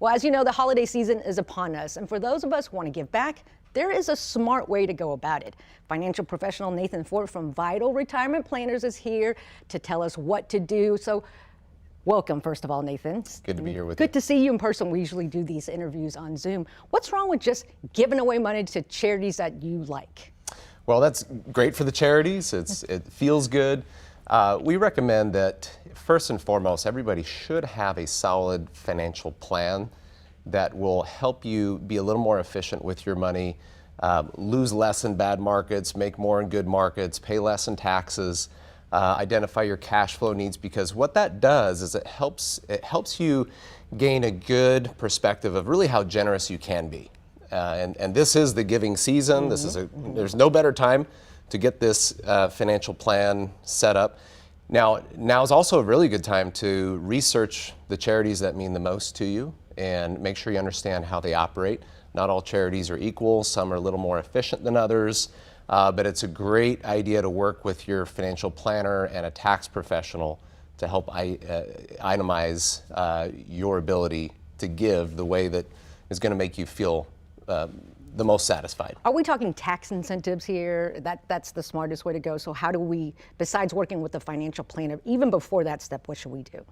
Well, as you know, the holiday season is upon us, and for those of us who want to give back, there is a smart way to go about it. Financial professional Nathan Fort from Vital Retirement Planners is here to tell us what to do. So welcome, first of all, Nathan. Good to be here with you. Good to see you in person. We usually do these interviews on Zoom. What's wrong with just giving away money to charities that you like? Well, that's great for the charities. It feels good. We recommend that first and foremost, everybody should have a solid financial plan that will help you be a little more efficient with your money, lose less in bad markets, make more in good markets, pay less in taxes, identify your cash flow needs, because what that does is it helps you gain a good perspective of really how generous you can be. And this is the giving season. There's no better time to get this financial plan set up. Now is also a really good time to research the charities that mean the most to you and make sure you understand how they operate. Not all charities are equal. Some are a little more efficient than others, but it's a great idea to work with your financial planner and a tax professional to help itemize your ability to give the way that is going to make you feel the most satisfied. Are we talking tax incentives here? That's the smartest way to go. So how do we, besides working with the financial planner, even before that step, what should we do?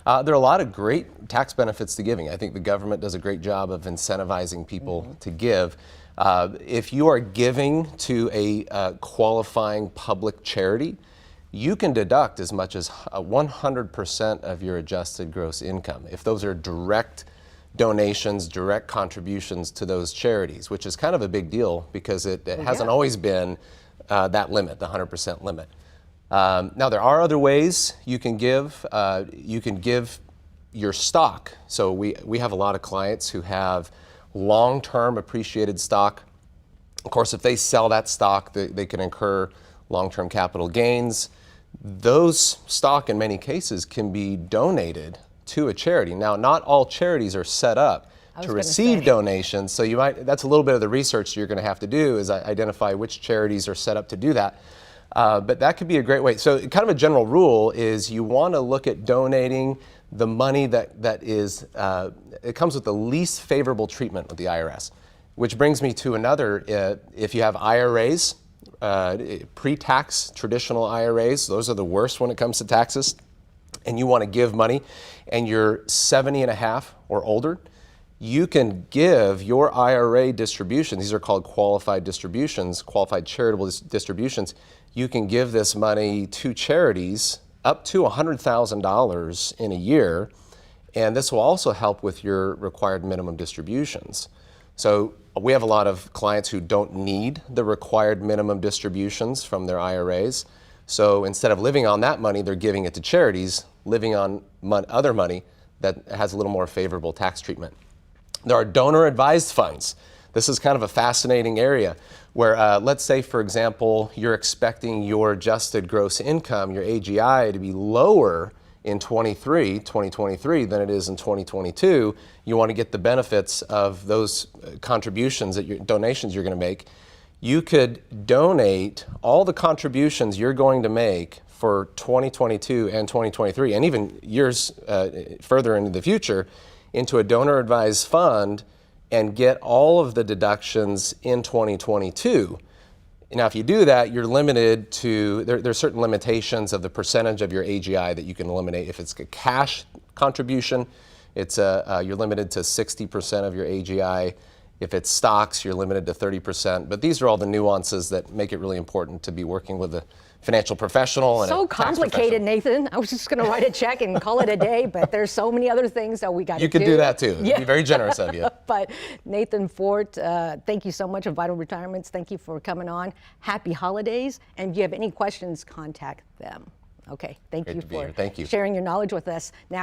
There are a lot of great tax benefits to giving. I think the government does a great job of incentivizing people to give. If you are giving to a qualifying public charity, you can deduct as much as 100% of your adjusted gross income if those are direct donations, direct contributions to those charities, which is kind of a big deal because it hasn't always been that limit, the 100% limit. Now there are other ways you can give. You can give your stock. So we have a lot of clients who have long-term appreciated stock. Of course, if they sell that stock, they can incur long-term capital gains. Those stock, in many cases, can be donated to a charity. Now, not all charities are set up to receive donations, so that's a little bit of the research you're going to have to do, is identify which charities are set up to do that. But that could be a great way. So kind of a general rule is you want to look at donating the money that is, it comes with the least favorable treatment with the IRS, which brings me to another, if you have IRAs, pre-tax traditional IRAs, those are the worst when it comes to taxes, and you want to give money and you're 70 and a half or older, you can give your IRA distribution. These are called qualified distributions, qualified charitable distributions. You can give this money to charities up to $100,000 in a year, and this will also help with your required minimum distributions. So we have a lot of clients who don't need the required minimum distributions from their IRAs. So instead of living on that money, they're giving it to charities, living on other money that has a little more favorable tax treatment. There are donor advised funds. This is kind of a fascinating area where, let's say, for example, you're expecting your adjusted gross income, your AGI, to be lower in 2023 than it is in 2022. You want to get the benefits of those contributions, donations you're going to make. You could donate all the contributions you're going to make for 2022 and 2023, and even years further into the future, into a donor-advised fund and get all of the deductions in 2022. Now, if you do that, you're limited to, there's certain limitations of the percentage of your AGI that you can eliminate. If it's a cash contribution, you're limited to 60% of your AGI. If it's stocks, you're limited to 30%. But these are all the nuances that make it really important to be working with a financial professional. And so complicated, Nathan. I was just going to write a check and call it a day, but there's so many other things that we got to do. You could do that too. Yeah. Be very generous of you. But Nathan Fort, thank you so much of Vital Retirements. Thank you for coming on. Happy holidays. And if you have any questions, contact them. Okay. Thank you for sharing your knowledge with us. Now.